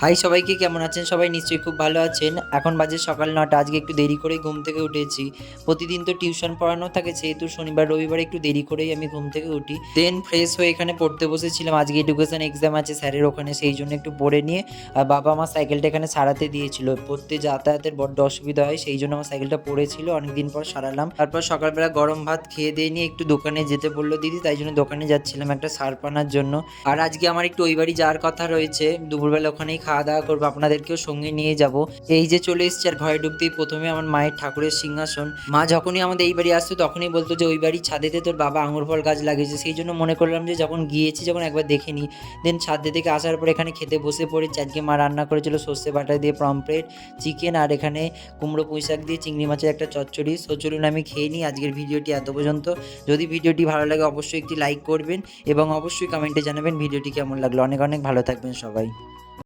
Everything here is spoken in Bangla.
হাই সবাইকে, কেমন আছেন? সবাই নিশ্চয়ই খুব ভালো আছেন। এখন বাজে সকাল ৯টা। আজকে একটু দেরি করেই ঘুম থেকে উঠেছি। প্রতিদিন তো টিউশন পড়ানো থাকে, সেহেতু শনিবার রবিবার একটু দেরি করেই আমি ঘুম থেকে উঠি। দেন ফ্রেশ হয়ে এখানে পড়তে বসেছিলাম। আজকে এডুকেশন এক্সাম আছে স্যারের ওখানে, সেই জন্য একটু পড়ে নিয়ে বাবা আমার সাইকেলটা এখানে সারাতে দিয়েছিল। পড়তে যাতায়াতের বড্ড অসুবিধা হয়, সেই জন্য আমার সাইকেলটা পড়েছিল, অনেকদিন পর সারালাম। তারপর সকালবেলা গরম ভাত খেয়ে দিয়ে নিয়ে একটু দোকানে যেতে বললো দিদি, তাই জন্য দোকানে যাচ্ছিলাম একটা সার্ফ আনার জন্য। আর আজকে আমার একটু ওই বাড়ি যাওয়ার কথা রয়েছে, দুপুরবেলা ওখানেই খাওয়া দাওয়া করবো, আপনাদেরকেও সঙ্গে নিয়ে যাব। এই যে চলে এসেছি, আর ঘরে ঢুকতেই প্রথমে আমার মায়ের ঠাকুরের সিংহাসন। মা যখনই আমাদের এই বাড়ি আসতো তখনই বলতো যে ওই বাড়ির ছাদেতে তোর বাবা আঙুর ফল গাছ লাগিয়েছে, সেই জন্য মনে করলাম যে যখন গিয়েছি, যখন একবার দেখে নিই। দেন ছাদে থেকে আসার পর এখানে খেতে বসে পড়েছি। আজকে মা রান্না করেছিল সর্ষে বাটা দিয়ে পমফ্রেট, চিকেন, আর এখানে কুমড়ো পুঁই শাক দিয়ে চিংড়ি মাছের একটা চচ্চড়ি। সো চলুন আমি খেয়ে নিই। আজকের ভিডিওটি এত পর্যন্ত। যদি ভিডিওটি ভালো লাগে অবশ্যই একটি লাইক করবেন এবং অবশ্যই কমেন্টে জানাবেন ভিডিওটি কেমন লাগলো। অনেক অনেক ভালো থাকবেন সবাই।